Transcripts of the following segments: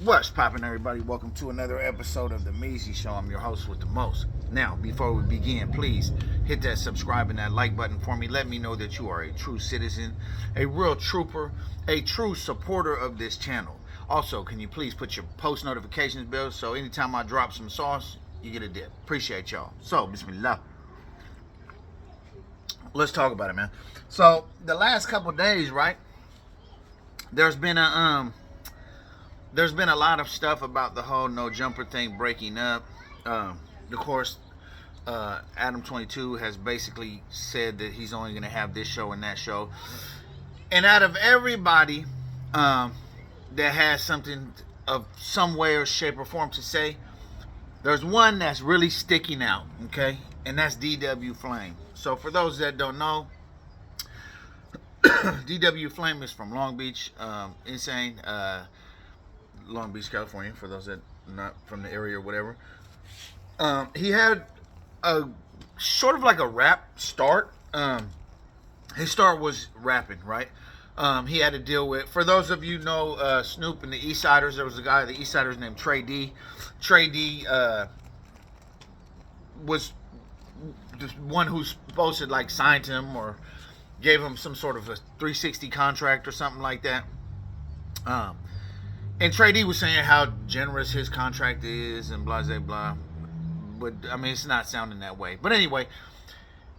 What's poppin', everybody? Welcome to another episode of The Measy Show. I'm your host with the most. Now, before we begin, please hit that subscribe and that like button for me. Let me know that you are a true citizen, a real trooper, a true supporter of this channel. Also, can you please put your post notifications bell so anytime I drop some sauce, you get a dip. Appreciate y'all. So, bismillah. Let's talk about it, man. So, the last couple days, right? There's been a lot of stuff about the whole no jumper thing breaking up. Of course, Adam 22 has basically said that he's only going to have this show and that show. And out of everybody that has something of some way or shape or form to say, there's one that's really sticking out, okay? And that's DW Flame. So for those that don't know, DW Flame is from Long Beach, Insane, Long Beach, California, for those that are not from the area or whatever. He had a sort of like a rap start. His start was rapping, right? He had to deal with, for those of you know Snoop and the Eastsiders, there was a guy, the Eastsiders named Trey D. Trey D was the one who supposed to like signed him or gave him some sort of a 360 contract or something like that. And Trey D was saying how generous his contract is and blah, blah, blah. But, I mean, it's not sounding that way. But anyway,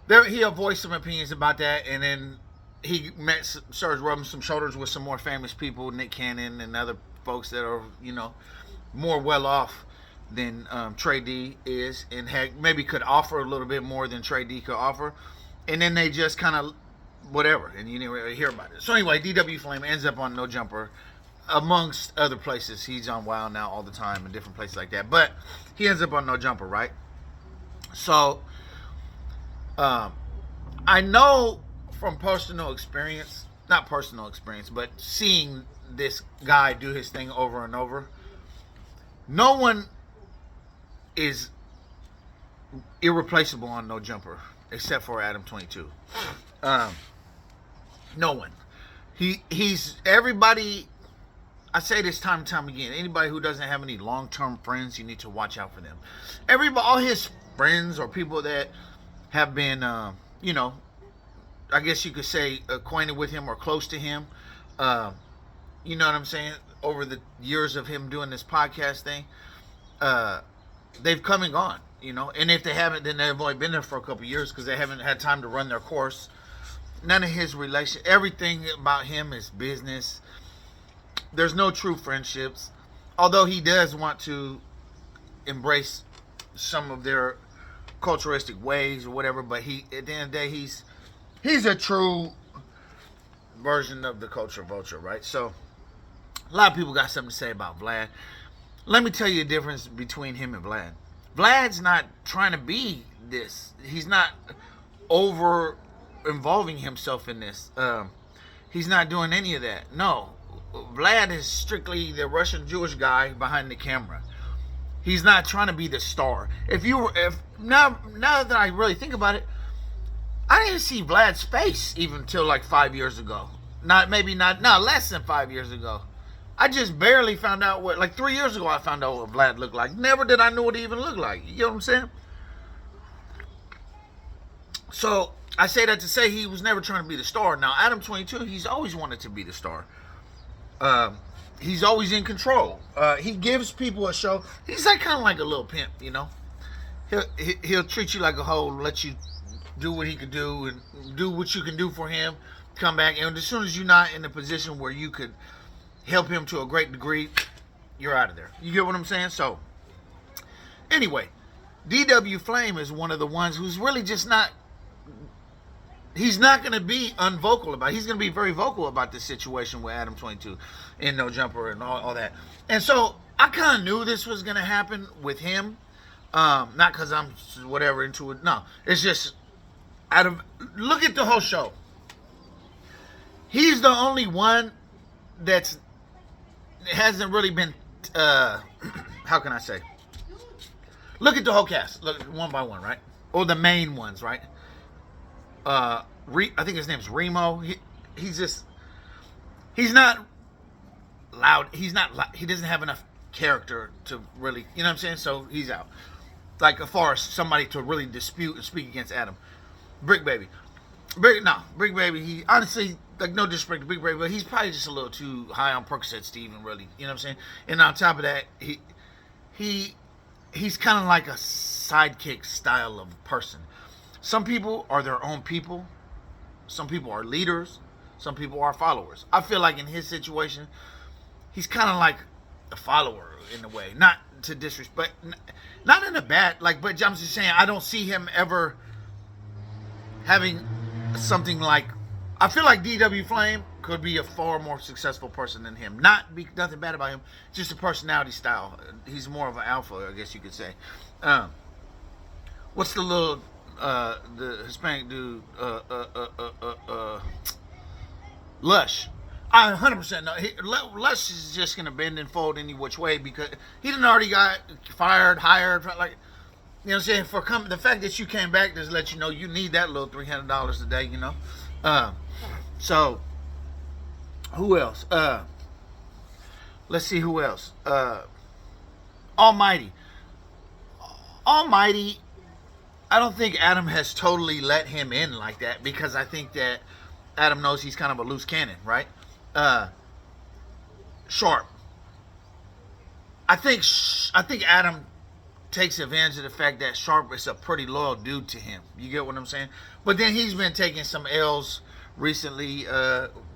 he voiced some opinions about that. And then he started rubbing some shoulders with some more famous people, Nick Cannon and other folks that are, you know, more well off than Trey D is. And maybe could offer a little bit more than Trey D could offer. And then they just kind of, whatever. And you didn't really hear about it. So anyway, DW Flame ends up on No Jumper. Amongst other places, he's on Wild Now all the time and different places like that. But he ends up on No Jumper, right? So, I know from personal experience, not personal experience, but seeing this guy do his thing over and over, no one is irreplaceable on No Jumper except for Adam 22. No one. He's everybody. I say this time and time again. Anybody who doesn't have any long-term friends, you need to watch out for them. All his friends or people that have been, you know, I guess you could say acquainted with him or close to him. You know what I'm saying? Over the years of him doing this podcast thing, they've come and gone. You know, and if they haven't, then they've only been there for a couple of years because they haven't had time to run their course. None of his everything about him is business. There's no true friendships, although he does want to embrace some of their culturistic ways or whatever. But at the end of the day, he's a true version of the culture vulture, right? So a lot of people got something to say about Vlad. Let me tell you the difference between him and Vlad. Vlad's not trying to be this. He's not over involving himself in this. He's not doing any of that. No. Vlad is strictly the Russian Jewish guy behind the camera. He's not trying to be the star. If now that I really think about it, I didn't see Vlad's face even until like 5 years ago. Not less than 5 years ago. I just barely found out like 3 years ago I found out what Vlad looked like. Never did I know what he even looked like. You know what I'm saying? So I say that to say he was never trying to be the star. Now Adam 22, he's always wanted to be the star. He's always in control. He gives people a show. He's like kind of like a little pimp, you know. He'll treat you like a hoe, let you do what he can do and do what you can do for him. Come back, and as soon as you're not in a position where you could help him to a great degree, you're out of there. You get what I'm saying? So, anyway, DW Flame is one of the ones who's really just not. He's not going to be unvocal about it. He's going to be very vocal about this situation with Adam 22 and No Jumper and all that. And so I kind of knew this was going to happen with him. Not because I'm whatever into it. No, it's just look at the whole show. He's the only one that hasn't really been, how can I say? Look at the whole cast. Look one by one, right? Or the main ones, right? I think his name's Remo. He's not loud. He's not. He doesn't have enough character to really. You know what I'm saying? So he's out. Like as far as somebody to really dispute and speak against Adam. Brick Baby. Brick Baby. He honestly, like, no disrespect to Brick Baby, but he's probably just a little too high on Percocets to even really. You know what I'm saying? And on top of that, he's kind of like a sidekick style of person. Some people are their own people. Some people are leaders. Some people are followers. I feel like in his situation, he's kind of like a follower in a way. Not to disrespect, not in a bad, like, but I'm just saying, I don't see him ever having something like, I feel like DW Flame could be a far more successful person than him. Nothing bad about him, just a personality style. He's more of an alpha, I guess you could say. What's the little the Hispanic dude? Lush. I 100% know. Lush is just gonna bend and fold any which way because he done already got fired, hired, like. You know what I'm saying? The fact that you came back just let you know you need that little $300 a day, you know? So, who else? Let's see who else. Almighty. Almighty, I don't think Adam has totally let him in like that because I think that Adam knows he's kind of a loose cannon, right? Sharp. I think Adam takes advantage of the fact that Sharp is a pretty loyal dude to him. You get what I'm saying? But then he's been taking some L's recently,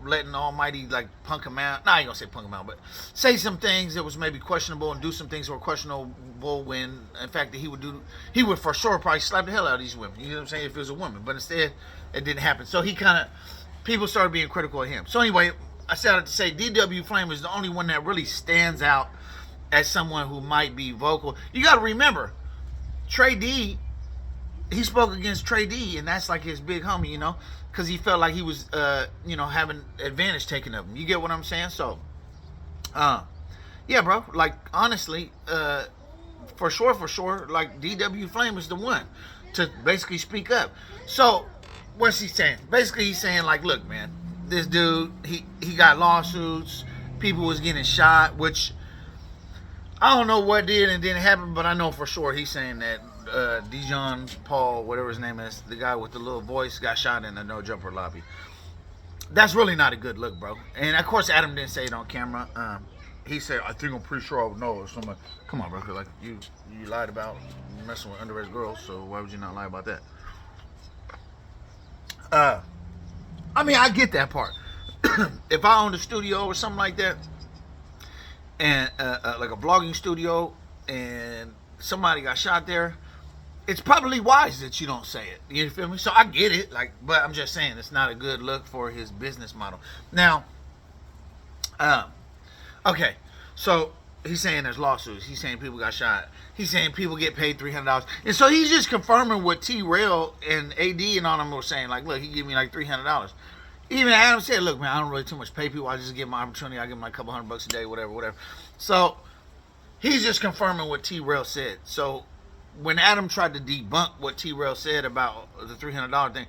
letting Almighty like punk him out. I ain't gonna say punk him out, but say some things that was maybe questionable and do some things that were questionable when in fact that he would for sure probably slap the hell out of these women. You know what I'm saying? If it was a woman. But instead it didn't happen. So people started being critical of him. So anyway, I started to say DW Flame is the only one that really stands out as someone who might be vocal. You got to remember, Trey D, he spoke against Trey D, and that's like his big homie, you know, because he felt like he was, having advantage taken of him. You get what I'm saying? So, yeah, bro, like, honestly, for sure, like, DW Flame is the one to basically speak up. So, what's he saying? Basically, he's saying, like, look, man, this dude, he got lawsuits, people was getting shot, which I don't know what did and didn't happen, but I know for sure he's saying that Dijon Paul, whatever his name is, the guy with the little voice, got shot in the No Jumper lobby. That's really not a good look, bro. And of course, Adam didn't say it on camera. He said, "I think I'm pretty sure I would know." Or something. Come on, bro. Like you lied about messing with underage girls, so why would you not lie about that? I mean, I get that part. If I owned a studio or something like that, and like a vlogging studio, and somebody got shot there, it's probably wise that you don't say it. You feel me? So I get it, like, but I'm just saying it's not a good look for his business model. Now, okay, so he's saying there's lawsuits. He's saying people got shot. He's saying people get paid $300, and so he's just confirming what T-Rail and AD and all them were saying. Like, look, he gave me like $300. Even Adam said, look, man, I don't really too much pay people. I just give my opportunity. I give them like a couple $100 a day, whatever. So he's just confirming what T-Rail said. So when Adam tried to debunk what T-Rail said about the $300 thing,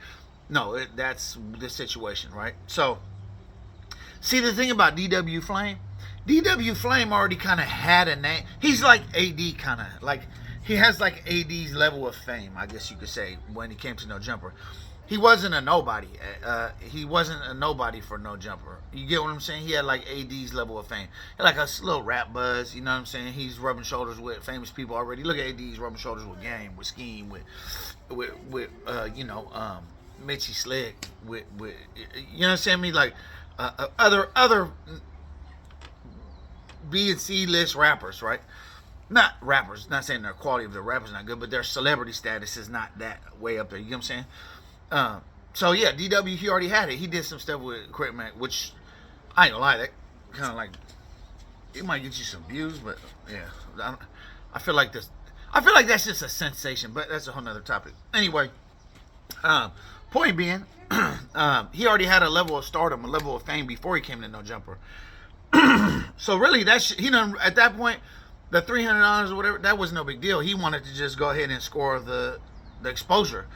no, that's the situation, right? So see, the thing about DW Flame already kind of had a name. He's like AD, kind of like he has like AD's level of fame, I guess you could say, when he came to No Jumper. He wasn't a nobody. He wasn't a nobody for No Jumper. You get what I'm saying? He had like AD's level of fame. He had like a little rap buzz, you know what I'm saying? He's rubbing shoulders with famous people already. Look at AD's rubbing shoulders with Game, with Scheme, with Mitchie Slick, with you know what I'm saying? I mean, like other B and C list rappers, right? Not rappers. Not saying their quality of their rappers not good, but their celebrity status is not that way up there. You know what I'm saying? So yeah, DW, he already had it. He did some stuff with Crit Mac, which I ain't gonna lie, that kind of like it might get you some views, but yeah, I feel like that's just a sensation, but that's a whole nother topic. Anyway, point being, he already had a level of stardom, a level of fame before he came to No Jumper. So really, he done at that point. The $300 or whatever, that was no big deal. He wanted to just go ahead and score the exposure,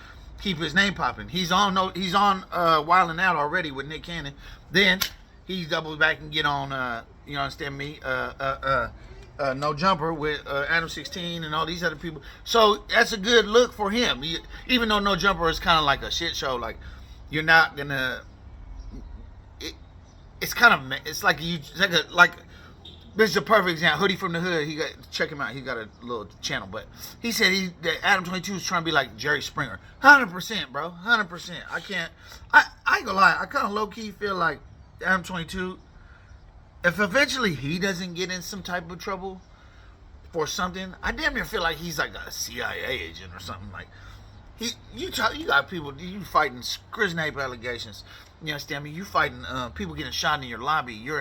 keep his name popping. He's on Wildin' Out already with Nick Cannon. Then he doubles back and get on You understand me? No Jumper with Adam 16 and all these other people. So that's a good look for him. Even though No Jumper is kind of like a shit show, like you're not gonna. It's kind of it's like this is a perfect example. Hoodie from the Hood. Check him out. He got a little channel, but he said that Adam 22 is trying to be like Jerry Springer. 100%, bro. 100%. I ain't gonna lie. I kind of low key feel like Adam 22. If eventually he doesn't get in some type of trouble for something, I damn near feel like he's like a CIA agent or something. Like you got people, you fighting Snape allegations. You understand me? You fighting people getting shot in your lobby. You're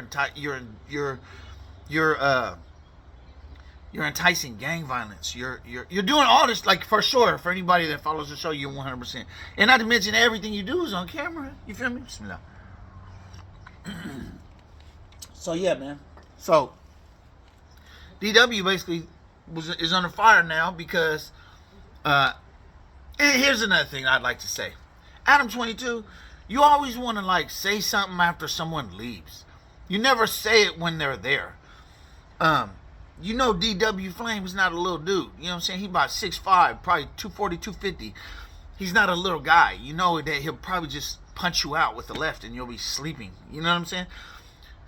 enticing gang violence. You're doing all this, like, for sure. For anybody that follows the show, you're 100%. And not to mention everything you do is on camera. You feel me? Bismillah. So yeah, man. So DW basically is under fire now because and here's another thing I'd like to say. Adam 22, you always want to like say something after someone leaves. You never say it when they're there. You know DW Flame is not a little dude. You know what I'm saying? He about 6'5", probably 240, 250. He's not a little guy. You know that he'll probably just punch you out with the left and you'll be sleeping. You know what I'm saying?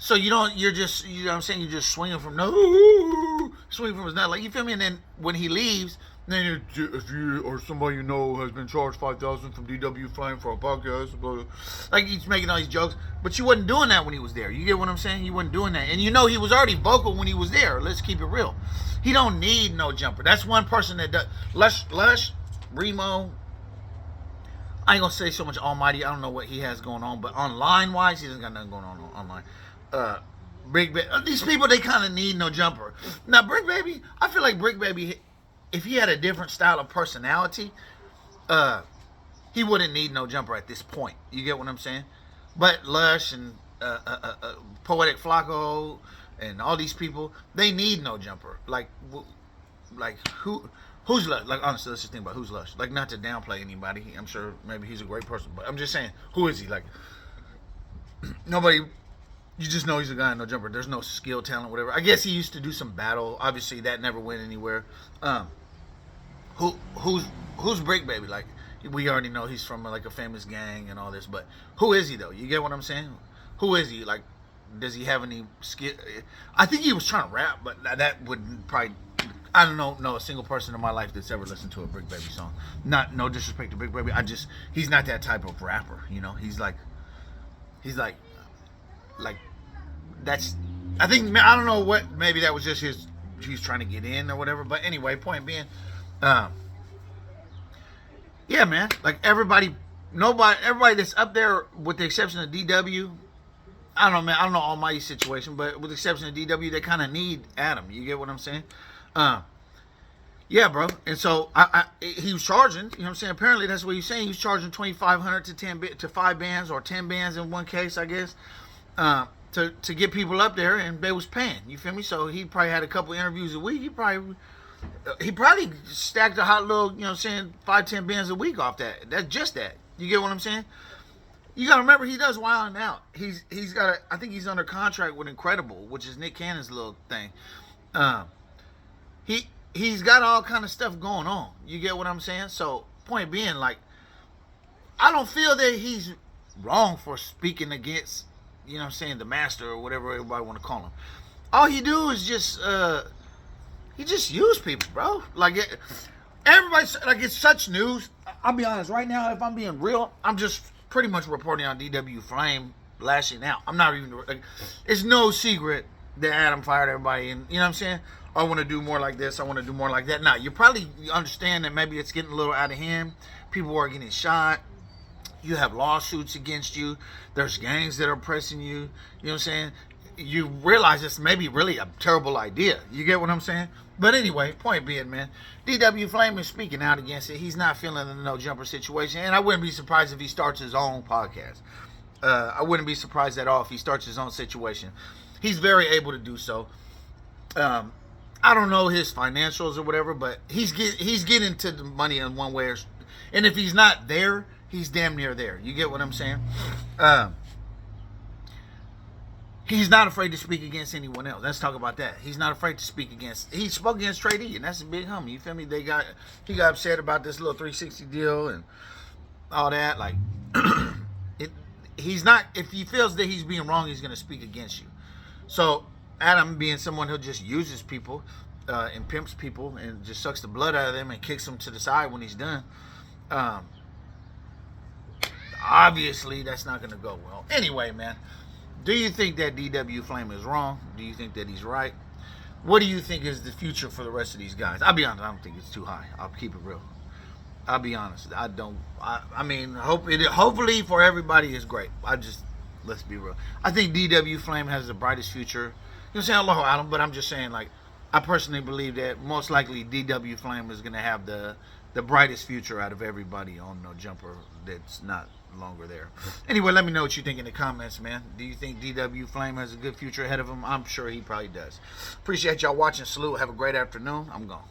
So you're know what I'm saying? You're just swinging from his nut. Like, you feel me? And then when he leaves, then if you or somebody you know has been charged $5,000 from DW Flame for a podcast, blah, blah. Like, he's making all these jokes, but you wasn't doing that when he was there. You get what I'm saying? You wasn't doing that, and you know he was already vocal when he was there. Let's keep it real. He don't need No Jumper. That's one person that does. Lush, Remo. I ain't gonna say so much Almighty. I don't know what he has going on, but online wise, he doesn't got nothing going on online. Brick Baby. These people, they kind of need No Jumper. Now, Brick Baby, I feel like Brick Baby, if he had a different style of personality, he wouldn't need No Jumper at this point. You get what I'm saying? But Lush and Poetic Flacco and all these people, they need No Jumper. Like who's Lush? Like, honestly, let's just think about who's Lush. Like, not to downplay anybody. I'm sure maybe he's a great person, but I'm just saying, who is he? Like, nobody. You just know he's a guy in No Jumper. There's no skill, talent, whatever. I guess he used to do some battle. Obviously, that never went anywhere. Who's Brick Baby? Like, we already know he's from like a famous gang and all this, but who is he though? You get what I'm saying? Who is he? Like, does he have any skill? I think he was trying to rap, but that would probably. I don't know a single person in my life that's ever listened to a Brick Baby song. No disrespect to Brick Baby. He's not that type of rapper. You know, he's like that's. I think, I don't know what. Maybe that was just he's trying to get in or whatever. But anyway, point being, yeah, man. Like, everybody that's up there, with the exception of DW. I don't know, man. I don't know Almighty's situation, but with the exception of DW, they kind of need Adam. You get what I'm saying? Yeah, bro. And so he was charging. You know what I'm saying? Apparently, that's what he's saying. He was charging $2,500 to 5 bands, or 10 bands in one case, I guess. To get people up there, and they was paying. You feel me? So he probably had a couple interviews a week. He probably stacked a hot little, you know what I'm saying, 5-10 bands a week off that. That's just that. You get what I'm saying? You gotta remember, he does Wild 'N Out. He's got I think he's under contract with Incredible, which is Nick Cannon's little thing. He's got all kind of stuff going on. You get what I'm saying? So, point being, like, I don't feel that he's wrong for speaking against, you know what I'm saying, the master, or whatever everybody want to call him. All he do is just he just use people, bro. Like, everybody, like, it's such news. I'll be honest, right now, if I'm being real, I'm just pretty much reporting on DW Flame lashing out. I'm not even, like, it's no secret that Adam fired everybody, and you know what I'm saying? I want to do more like this, I want to do more like that. Now, you probably understand that maybe it's getting a little out of hand. People are getting shot. You have lawsuits against you. There's gangs that are pressing you. You know what I'm saying? You realize it's maybe really a terrible idea. You get what I'm saying? But anyway, point being, man, DW Flame is speaking out against it. He's not feeling the No Jumper situation, and I wouldn't be surprised if he starts his own podcast. I wouldn't be surprised at all if he starts his own situation. He's very able to do so. I don't know his financials or whatever, but he's getting to the money in one way, and if he's not there, he's damn near there. You get what I'm saying? he's not afraid to speak against anyone else. Let's talk about that. He's not afraid to speak against. He spoke against Trey D, and that's a big homie. You feel me? He got upset about this little 360 deal and all that. Like, he's not. If he feels that he's being wrong, he's gonna speak against you. So Adam, being someone who just uses people and pimps people and just sucks the blood out of them and kicks them to the side when he's done. Obviously, that's not gonna go well. Anyway, man. Do you think that DW Flame is wrong? Do you think that he's right? What do you think is the future for the rest of these guys? I'll be honest, I don't think it's too high. I'll keep it real. I'll be honest. I don't. I mean, hopefully for everybody is great. Let's be real. I think DW Flame has the brightest future. You know, say hello, Adam, but I'm just saying, like, I personally believe that most likely DW Flame is gonna have the brightest future out of everybody on No Jumper that's not longer there. Anyway, let me know what you think in the comments, man. Do you think DW Flame has a good future ahead of him? I'm sure he probably does. Appreciate y'all watching. Salute. Have a great afternoon. I'm gone.